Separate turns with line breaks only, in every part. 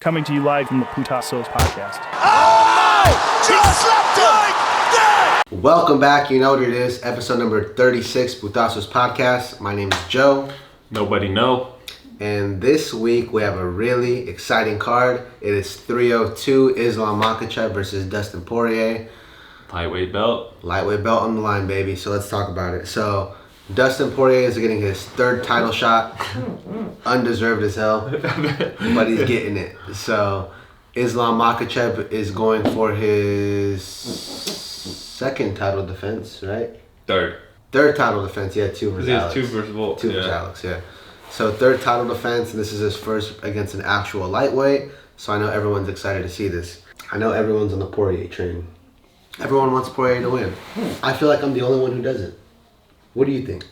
coming to you live from the Putasos podcast.
Oh no! Just slapped him like that!
Welcome back. You know what it is. Episode number 36, Putasos podcast. My name is Joe.
Nobody know.
And this week we have a really exciting card. It is 302 Islam Makhachev versus Dustin Poirier.
Lightweight belt.
Lightweight belt on the line, baby. So let's talk about it. So Dustin Poirier is getting his third title shot. Undeserved as hell, but he's getting it. So Islam Makhachev is going for his second title defense, right?
Third
title defense, yeah, two versus Alex.
Two versus Volk.
Versus Alex, yeah. So third title defense, and this is his first against an actual lightweight. So I know everyone's excited to see this. I know everyone's on the Poirier train. Everyone wants Poirier to win. I feel like I'm the only one who doesn't. What do you think?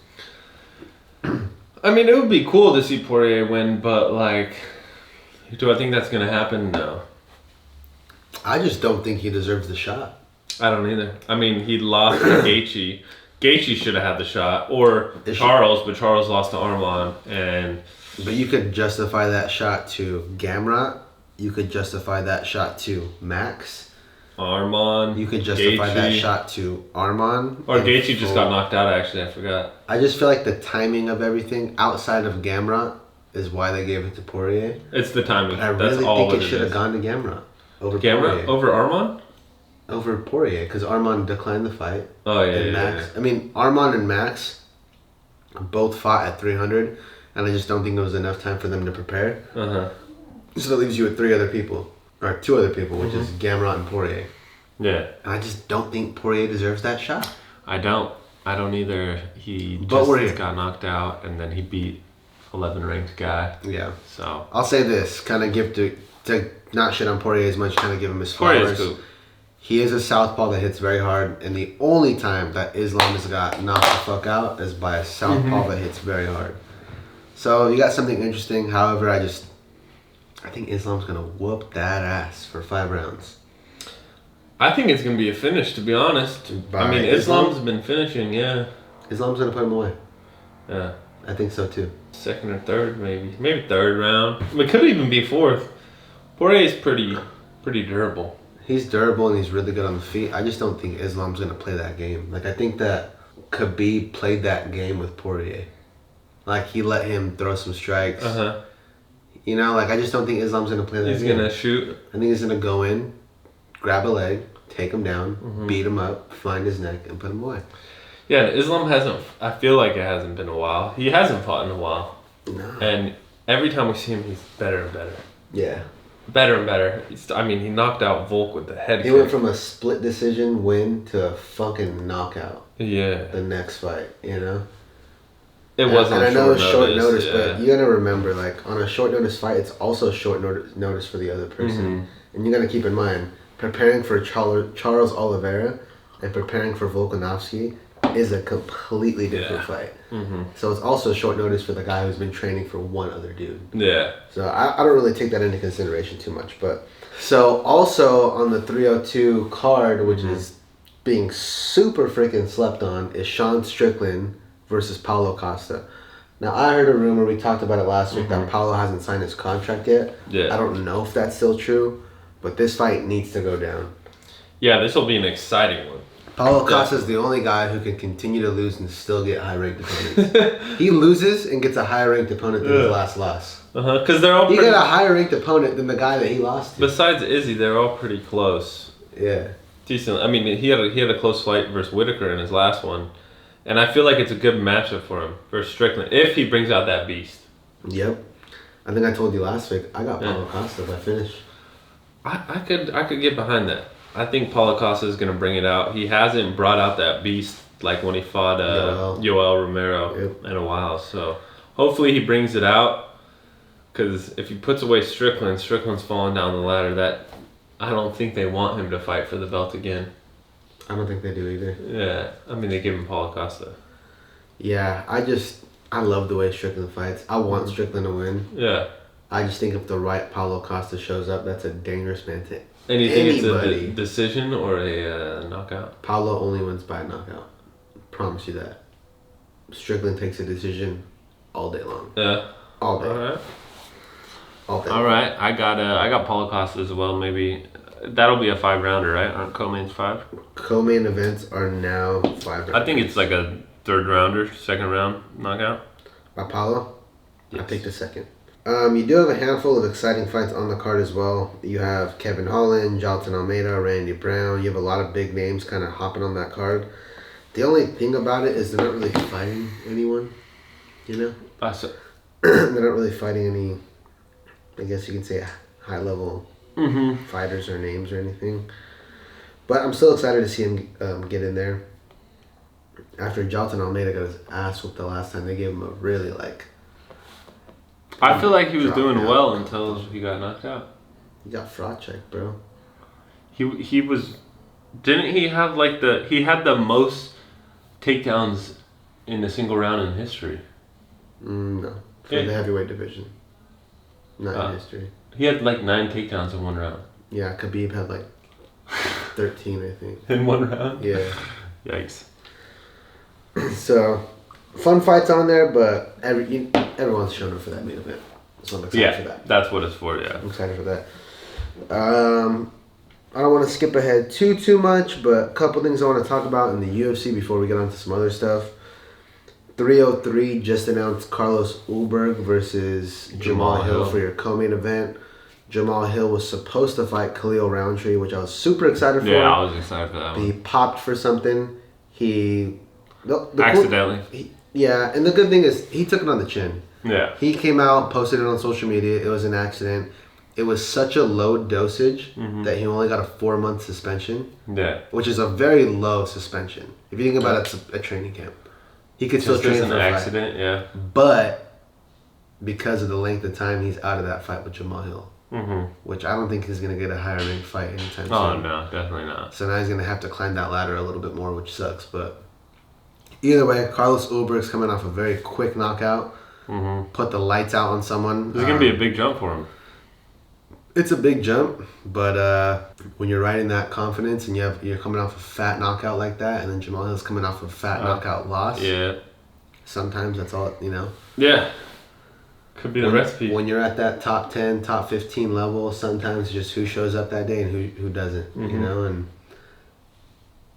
I mean, it would be cool to see Poirier win, but like, do I think that's gonna happen? No.
I just don't think he deserves the shot.
I don't either. I mean, he lost to Gaethje. Gaethje should have had the shot, or Charles, but Charles lost to Arman, and.
But you could justify that shot to Gamrot. You could justify that shot to Max.
Arman.
You could justify
Gaethje.
that shot to Arman.
Or Gaethje just got knocked out, actually. I forgot.
I just feel like the timing of everything outside of Gamrot is why they gave it to Poirier.
It's the timing.
But I
That's
really
all
think it
it
should have
is.
gone to Gamrot over
Gamrot
Poirier.
over Arman?
Over Poirier, because Arman declined the fight.
Oh, yeah,
and
yeah,
Max.
yeah.
I mean, Arman and Max both fought at 300, and I just don't think there was enough time for them to prepare.
Uh-huh.
So that leaves you with two other people, which is Gamrot and Poirier.
Yeah.
And I just don't think Poirier deserves that shot.
I don't either. He
But
just got knocked out, and then he beat 11 ranked guy.
Yeah.
So
I'll say this, kind of give to not shit on Poirier as much, kind of give him his flowers.
Poirier's cool.
He is a southpaw that hits very hard, and the only time that Islam has got knocked the fuck out is by a southpaw that hits very hard. So you got something interesting. However, I think Islam's gonna whoop that ass for 5 rounds.
I think it's gonna be a finish, to be honest. I mean, Islam's been finishing, yeah.
Islam's gonna put him away.
Yeah.
I think so too.
Second or third, maybe third round. It could even be fourth. Poirier's pretty durable.
He's durable and he's really good on the feet. I just don't think Islam's gonna play that game. Like I think that Khabib played that game with Poirier. Like he let him throw some strikes.
Uh-huh.
You know, like I just don't think Islam's gonna play that game.
He's gonna shoot.
I think he's gonna go in, grab a leg, take him down, beat him up, find his neck, and put him away.
Yeah, Islam hasn't. I feel like it hasn't been a while. He hasn't fought in a while.
No.
And every time we see him, he's better and better.
Yeah.
Better and better. He knocked out Volk with the head
He
kick.
went from a split decision win to a fucking knockout.
Yeah.
The next fight, you know?
It wasn't
and I know it's short notice,
yeah.
but you gotta remember, like, on a short notice fight, it's also short notice for the other person. And you gotta keep in mind, preparing for Charles Oliveira and preparing for Volkanovski is a completely different fight. So it's also short notice for the guy who's been training for one other dude.
Yeah.
So I don't really take that into consideration too much. But so also on the 302 card, which is being super freaking slept on, is Sean Strickland versus Paulo Costa. Now I heard a rumor, we talked about it last week, that Paulo hasn't signed his contract yet.
Yeah.
I don't know if that's still true, but this fight needs to go down.
Yeah, this will be an exciting one.
Paulo Costa is the only guy who can continue to lose and still get high-ranked opponents. He loses and gets a higher-ranked opponent than his last loss.
Because they're all
He
pretty...
got a higher-ranked opponent than the guy that he lost to.
Besides Izzy, they're all pretty close.
Yeah.
Decent. I mean, he had a close fight versus Whitaker in his last one. And I feel like it's a good matchup for him versus Strickland, if he brings out that beast.
Yep. I think I told you last week, I got Paulo Costa by finish.
I could get behind that. I think Paulo Costa is going to bring it out. He hasn't brought out that beast like when he fought Yoel Romero in a while. So hopefully he brings it out. Because if he puts away Strickland's falling down the ladder. I don't think they want him to fight for the belt again.
I don't think they do either.
Yeah. I mean, they give him Paulo Costa.
Yeah, I love the way Strickland fights. I want Strickland to win.
Yeah.
I just think if the right Paulo Costa shows up, that's a dangerous man to
And you think
anybody.
it's a decision or a knockout?
Paulo only wins by a knockout. Promise you that. Strickland takes a decision all day long.
Yeah.
All day.
All right.
All day.
All right, I got Paulo Costa as well. Maybe that'll be a 5-rounder, right? Aren't co-mains 5?
Co-main events are now 5 rounds.
I think it's like a 3rd rounder, 2nd round knockout.
By Paulo?
Yes.
I picked the 2nd. You do have a handful of exciting fights on the card as well. You have Kevin Holland, Jailton Almeida, Randy Brown. You have a lot of big names kind of hopping on that card. The only thing about it is they're not really fighting anyone, you know? They're not really fighting any, I guess you can say, high-level fighters or names or anything. But I'm still excited to see him get in there. After Jailton Almeida got his ass whooped the last time, they gave him a really,
I feel like he was doing
down.
well until he got knocked out.
He got fraud checked, bro.
He was, didn't he have he had the most takedowns in a single round in history?
No. For the heavyweight division. Not in history.
He had 9 takedowns in 1 round.
Yeah, Khabib had 13, I think.
In 1 round?
Yeah.
Yikes.
So, fun fights on there, but everyone's showing up for that main event. So I'm excited for that.
That's what it's for, yeah.
I'm excited for that. I don't want to skip ahead too much, but a couple things I want to talk about in the UFC before we get on to some other stuff. 303 just announced Carlos Ulberg versus Jamal Hill for your co-main event. Jamal Hill was supposed to fight Khalil Roundtree, which I was super excited for.
Yeah, I was excited for that one.
He popped for something.
Accidentally.
And the good thing is he took it on the chin.
Yeah.
He came out, posted it on social media. It was an accident. It was such a low dosage that he only got a 4-month suspension.
Yeah.
Which is a very low suspension. If you think about it, it's a training camp. He could still train for
an
a
accident,
fight.
yeah.
But because of the length of time, he's out of that fight with Jamal Hill. Which I don't think he's going to get a higher ranked fight anytime soon.
Oh, no, definitely not.
So now he's going to have to climb that ladder a little bit more, which sucks. But either way, Carlos Ulberg's coming off a very quick knockout. Put the lights out on someone.
This is going to be a big jump for him.
It's a big jump, but when you're riding that confidence and you're coming off a fat knockout like that, and then Jamal Hill's coming off a fat knockout loss.
Yeah.
Sometimes that's all,
Yeah. Could be the recipe.
When you're at that top 10, top 15 level, sometimes it's just who shows up that day and who doesn't, and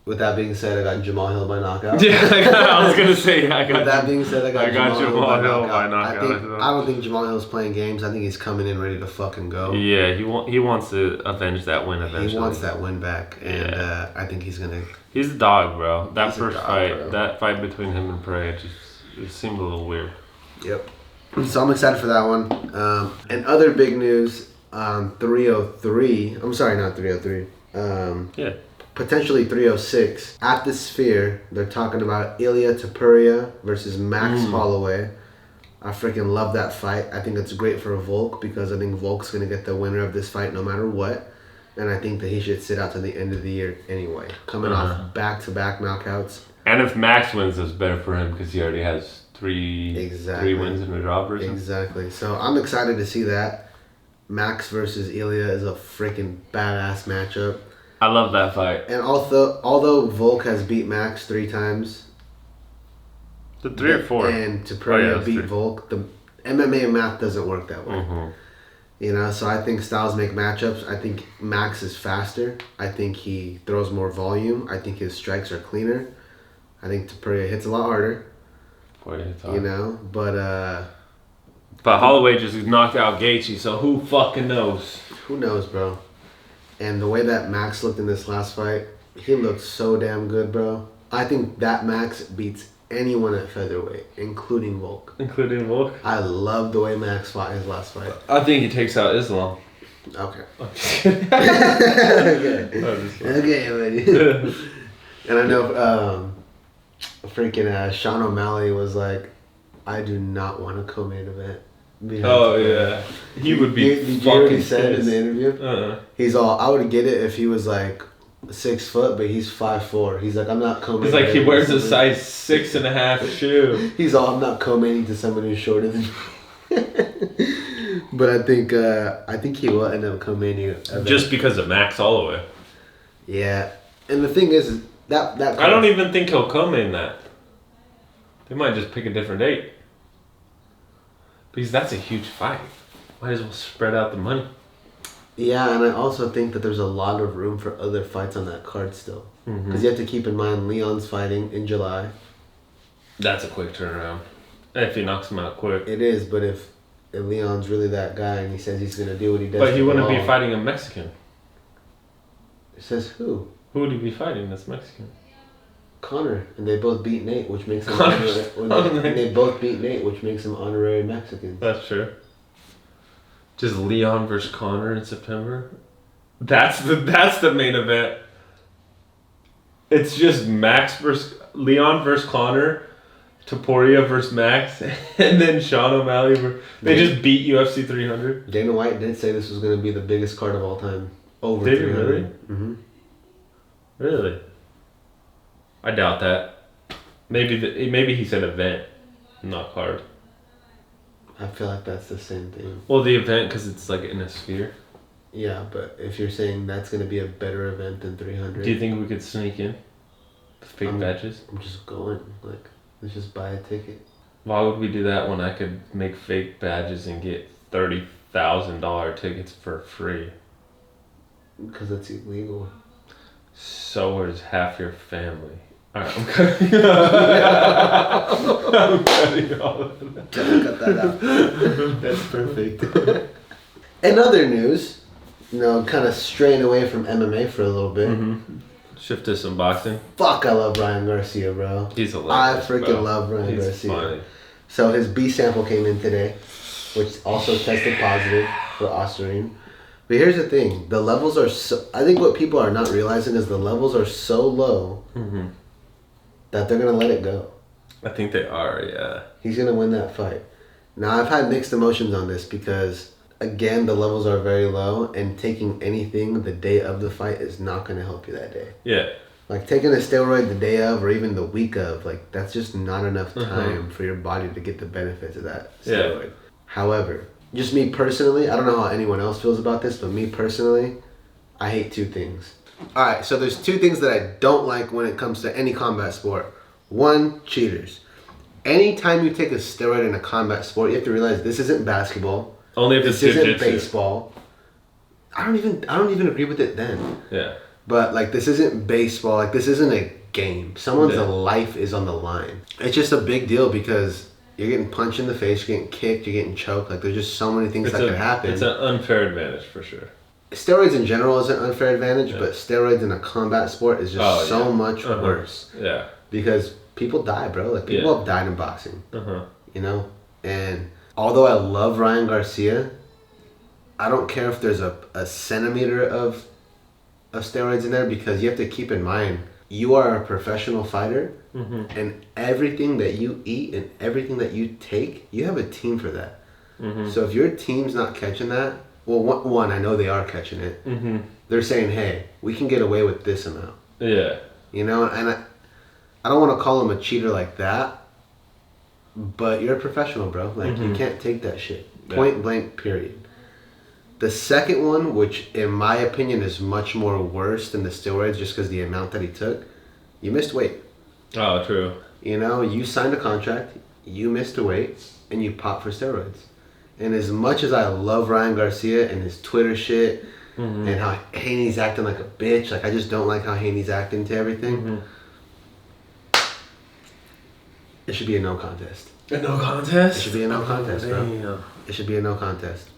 with that being said, I got Jamal Hill by knockout.
Yeah, I was gonna say.
With that being said, I got Jamal Hill by knockout.
I
I don't think Jamal Hill's playing games. I think he's coming in ready to fucking go.
Yeah, he wants to avenge that win eventually.
He wants that win back, and I think he's gonna.
He's a dog, bro. That first fight,
bro.
that fight between him and Pereira, it seemed a little weird.
Yep. So I'm excited for that one. And other big news on 303. I'm sorry, not 303.
Yeah.
Potentially 306. At the Sphere, they're talking about Ilya Topuria versus Max Holloway. I freaking love that fight. I think it's great for Volk because I think Volk's going to get the winner of this fight no matter what. And I think that he should sit out to the end of the year anyway. Coming off back-to-back knockouts.
And if Max wins, it's better for him because he already has three wins in a draw versus him.
Exactly. So I'm excited to see that. Max versus Ilya is a freaking badass matchup.
I love that fight.
And although Volk has beat Max 3 times,
the 3 or 4,
and Topuria beat
3.
Volk, the MMA math doesn't work that way. So I think styles make matchups. I think Max is faster. I think he throws more volume. I think his strikes are cleaner. I think Topuria hits a lot harder. But
Holloway just knocked out Gaethje, so who fucking knows?
Who knows, bro? And the way that Max looked in this last fight, he looked so damn good, bro. I think that Max beats anyone at featherweight, including Volk. I love the way Max fought his last fight.
I think he takes out Islam.
Okay.
Okay.
Okay, buddy. And I know freaking Sean O'Malley was like, I do not want a co-main event.
Oh, yeah. He would be
Did you hear what he said in the interview? He's all, I would get it if he was like 6 foot, but he's 5'4". He's like, I'm not co-main.
He's like, he wears a size 6.5 shoe.
He's all, I'm not co-maining to someone who's shorter than me. But I think he will end up co-maining.
Just because of Max Holloway.
Yeah. And the thing is that
I don't even think he'll co-main that. They might just pick a different date. Because that's a huge fight. Might as well spread out the money.
Yeah, and I also think that there's a lot of room for other fights on that card still. Because you have to keep in mind Leon's fighting in July.
That's a quick turnaround. If he knocks him out quick.
It is, but if Leon's really that guy and he says he's going to do what he does...
But he wouldn't be fighting a Mexican.
It says who?
Who would he be fighting that's Mexican?
Connor. And they both beat Nate, which makes him... they both beat Nate, which makes him honorary Mexicans.
That's true. Just Leon versus Connor in September. That's the main event. It's just Max versus Leon versus Connor, Taporia versus Max, and then Sean O'Malley. They just beat UFC 300.
Dana White did say this was going to be the biggest card of all time. Over
did
300.
He really?
Mm-hmm.
Really? I doubt that. Maybe he said event, not card.
I feel like that's the same thing.
Well, the event, because it's like in a sphere.
Yeah, but if you're saying that's going to be a better event than 300...
Do you think we could sneak in? Fake badges?
I'm just going. Like, let's just buy a ticket.
Why would we do that when I could make fake badges and get $30,000 tickets for free?
Because it's illegal.
So is half your family. Alright, I'm cutting I'm cutting all of that.
Cut that out. That's perfect. In other news, kind of straying away from MMA for a little bit.
Mm-hmm. Shift to some boxing.
Fuck, I love Ryan Garcia, bro.
He's hilarious.
I freaking love Ryan Garcia. Funny. So his B sample came in today, which also tested positive for Ostarine. But here's the thing. The levels are so... I think what people are not realizing is the levels are so low that they're going to let it go.
I think they are, yeah.
He's going to win that fight. Now, I've had mixed emotions on this because, again, the levels are very low, and taking anything the day of the fight is not going to help you that day.
Yeah.
Like, taking a steroid the day of or even the week of, like, that's just not enough time for your body to get the benefits of that steroid. Yeah. However, just me personally, I don't know how anyone else feels about this, but me personally, I hate two things. Alright, so there's two things that I don't like when it comes to any combat sport. One, cheaters. Anytime you take a steroid in a combat sport, you have to realize this isn't basketball.
Only if it's
this isn't
jiu-jitsu.
baseball. I don't even agree with it then.
Yeah.
But like, this isn't baseball. Like, this isn't a game. Someone's life is on the line. It's just a big deal because you're getting punched in the face, you're getting kicked, you're getting choked. Like, there's just so many things that could happen.
It's an unfair advantage for sure.
Steroids in general is an unfair advantage, but steroids in a combat sport is just so much worse.
Yeah.
Because people die, bro. Like, people have died in boxing. You know? And although I love Ryan Garcia, I don't care if there's a centimeter of steroids in there, because you have to keep in mind, you are a professional fighter, and everything that you eat and everything that you take, you have a team for that. So if your team's not catching that, well, one, I know they are catching it. They're saying, hey, we can get away with this amount.
Yeah.
You know, and I don't want to call him a cheater like that, but you're a professional, bro. Like, you can't take that shit. Point blank, period. The second one, which in my opinion is much more worse than the steroids just because the amount that he took, you missed weight.
Oh, true.
You know, you signed a contract, you missed a weight, and you popped for steroids. And as much as I love Ryan Garcia and his Twitter shit and how Haney's acting like a bitch, like, I just don't like how Haney's acting to everything. It should be a no contest.
A no contest?
It should be a no contest, bro. It should be a no contest.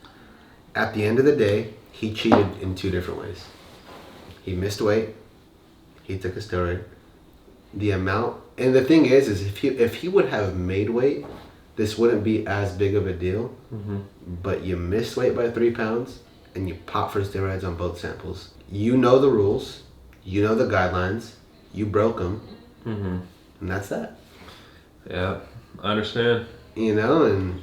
At the end of the day, he cheated in two different ways. He missed weight. He took a steroid. The amount, and the thing is if he would have made weight, this wouldn't be as big of a deal. But you missed weight by 3 pounds, and you pop for steroids on both samples. You know the rules. You know the guidelines. You broke them. And that's that.
Yeah, I understand.
You know, and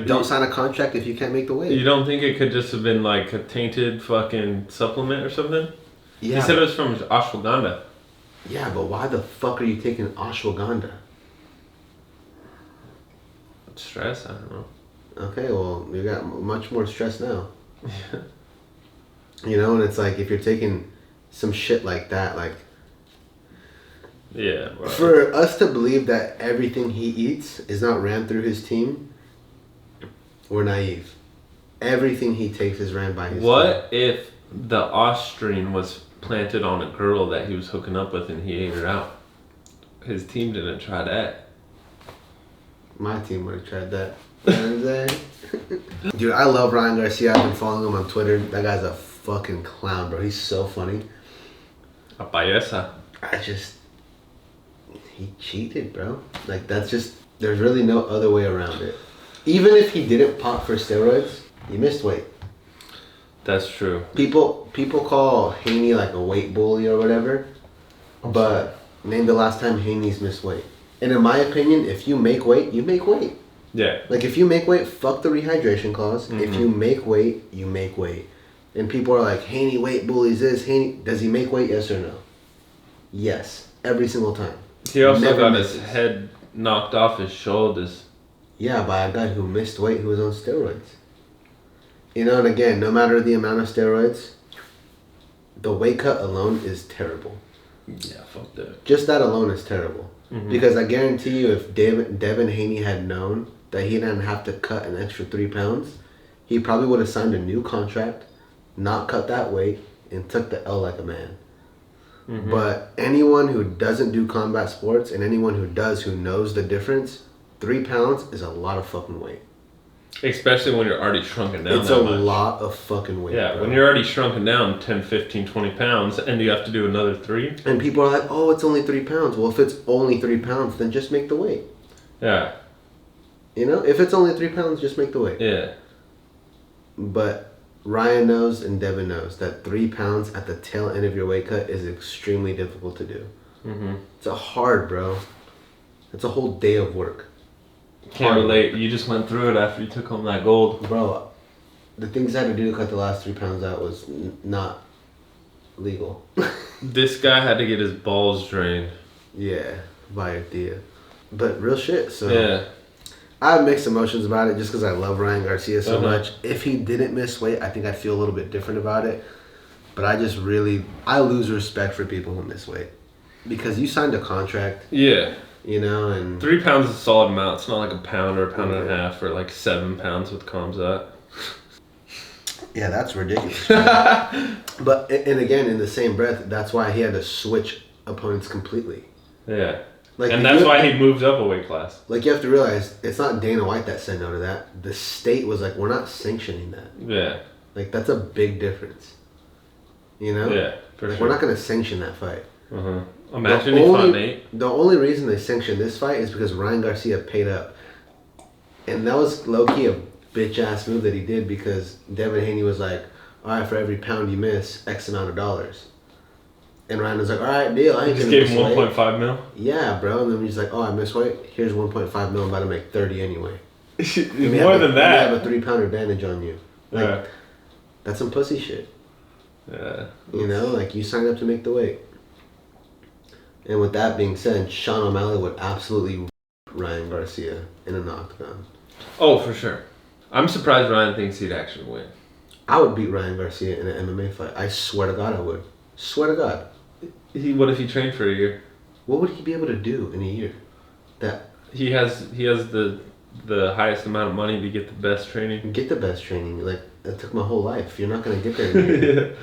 don't sign a contract if you can't make the weight.
You don't think it could just have been like a tainted fucking supplement or something?
Yeah.
He said it was from ashwagandha.
Yeah, but why the fuck are you taking ashwagandha?
Stress? I don't know.
Okay, well, you got much more stress now. You know, and it's like, if you're taking some shit like that, like...
Yeah. Right.
For us to believe that everything he eats is not ran through his team, We're naive. Everything he takes is ran by his
What if the Austrian was planted on a girl that he was hooking up with and he ate her out? His team didn't try that.
My team would have tried that. You know what I'm saying? Dude, I love Ryan Garcia. I've been following him on Twitter. That guy's a fucking clown, bro. He's so funny.
A payasa.
He cheated, bro. Like, that's just, there's really no other way around it. Even if he didn't pop for steroids, he missed weight.
That's true.
People call Haney like a weight bully or whatever, but name the last time Haney's missed weight. And in my opinion, if you make weight, you make weight.
Yeah.
Like, if you make weight, fuck the rehydration clause. Mm-hmm. If you make weight, you make weight. And people are like, Haney weight bullies this. Haney, does he make weight? Yes or no? Yes. Every single time.
He also got his head knocked off his shoulders.
Yeah, by a guy who missed weight who was on steroids. You know, and again, no matter the amount of steroids, the weight cut alone is terrible.
Yeah, fuck that.
Just that alone is terrible. Mm-hmm. Because I guarantee you, if Devin Haney had known that he didn't have to cut an extra 3 pounds, he probably would have signed a new contract, not cut that weight, and took the L like a man. Mm-hmm. But anyone who doesn't do combat sports and anyone who does, who knows the difference, 3 pounds is a lot of fucking weight.
Especially when you're already shrunken down.
It's a lot of fucking weight.
Yeah, bro. When you're already shrunken down 10, 15, 20 pounds and you have to do another 3.
And people are like, oh, it's only 3 pounds. Well, if it's only 3 pounds, then just make the weight.
Yeah.
You know, if it's only 3 pounds, just make the weight.
Yeah.
But Ryan knows and Devin knows that 3 pounds at the tail end of your weight cut is extremely difficult to do. Mm-hmm. It's hard, bro. It's a whole day of work.
Can't relate. You just went through it after you took home that gold.
Bro, the things I had to do to cut the last 3 pounds out was not legal.
This guy had to get his balls drained.
Yeah, by a Thea. But real shit, so...
Yeah.
I have mixed emotions about it just because I love Ryan Garcia so much. If he didn't miss weight, I think I'd feel a little bit different about it. But I just really... I lose respect for people who miss weight. Because you signed a contract.
Yeah.
You know, and...
3 pounds is a solid amount. It's not like a pound or a pound and a half or like 7 pounds with Kamzat.
Yeah, that's ridiculous. But, and again, in the same breath, that's why he had to switch opponents completely.
Yeah.
Like,
and that's why he moved up a weight class.
Like, you have to realize, it's not Dana White that said no to that. The state was like, we're not sanctioning that.
Yeah.
Like, that's a big difference. You know?
Yeah, for
like,
sure.
We're not going to sanction that fight.
Uh-huh. Imagine he fought Nate.
The only reason they sanctioned this fight is because Ryan Garcia paid up. And that was low-key a bitch-ass move that he did because Devin Haney was like, all right, for every pound you miss, X amount of dollars. And Ryan was like, all right, deal. I ain't
just gave him 1.5 mil?
Yeah, bro. And then he's like, oh, I missed weight. Here's 1.5 mil. I'm about to make 30 anyway.
More than that.
We have a 3-pound advantage on you. Like,
yeah.
That's some pussy shit.
Yeah.
You know, like, you signed up to make the weight. And with that being said, Sean O'Malley would absolutely Ryan Garcia in an octagon.
Oh, for sure. I'm surprised Ryan thinks he'd actually win.
I would beat Ryan Garcia in an MMA fight. I swear to God I would. Swear to God.
What if he trained for a year?
What would he be able to do in a year? That
he has the highest amount of money to get the best training.
Get the best training. Like, that took my whole life. You're not going to get there in a year.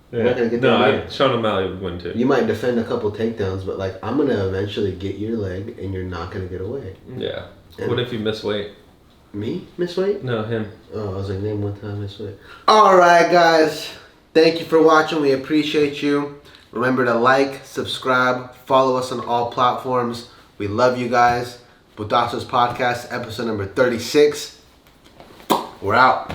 Yeah.
You're not going to get there in a year.
Sean O'Malley would win too.
You might defend a couple takedowns, but like, I'm going to eventually get your leg and you're not going to get away.
Yeah.
And
what if you miss weight?
Me? Miss weight?
No, him.
Oh, I was like, name one time I miss weight. Alright, guys. Thank you for watching. We appreciate you. Remember to like, subscribe, follow us on all platforms. We love you guys. Putasos Podcast, episode number 36. We're out.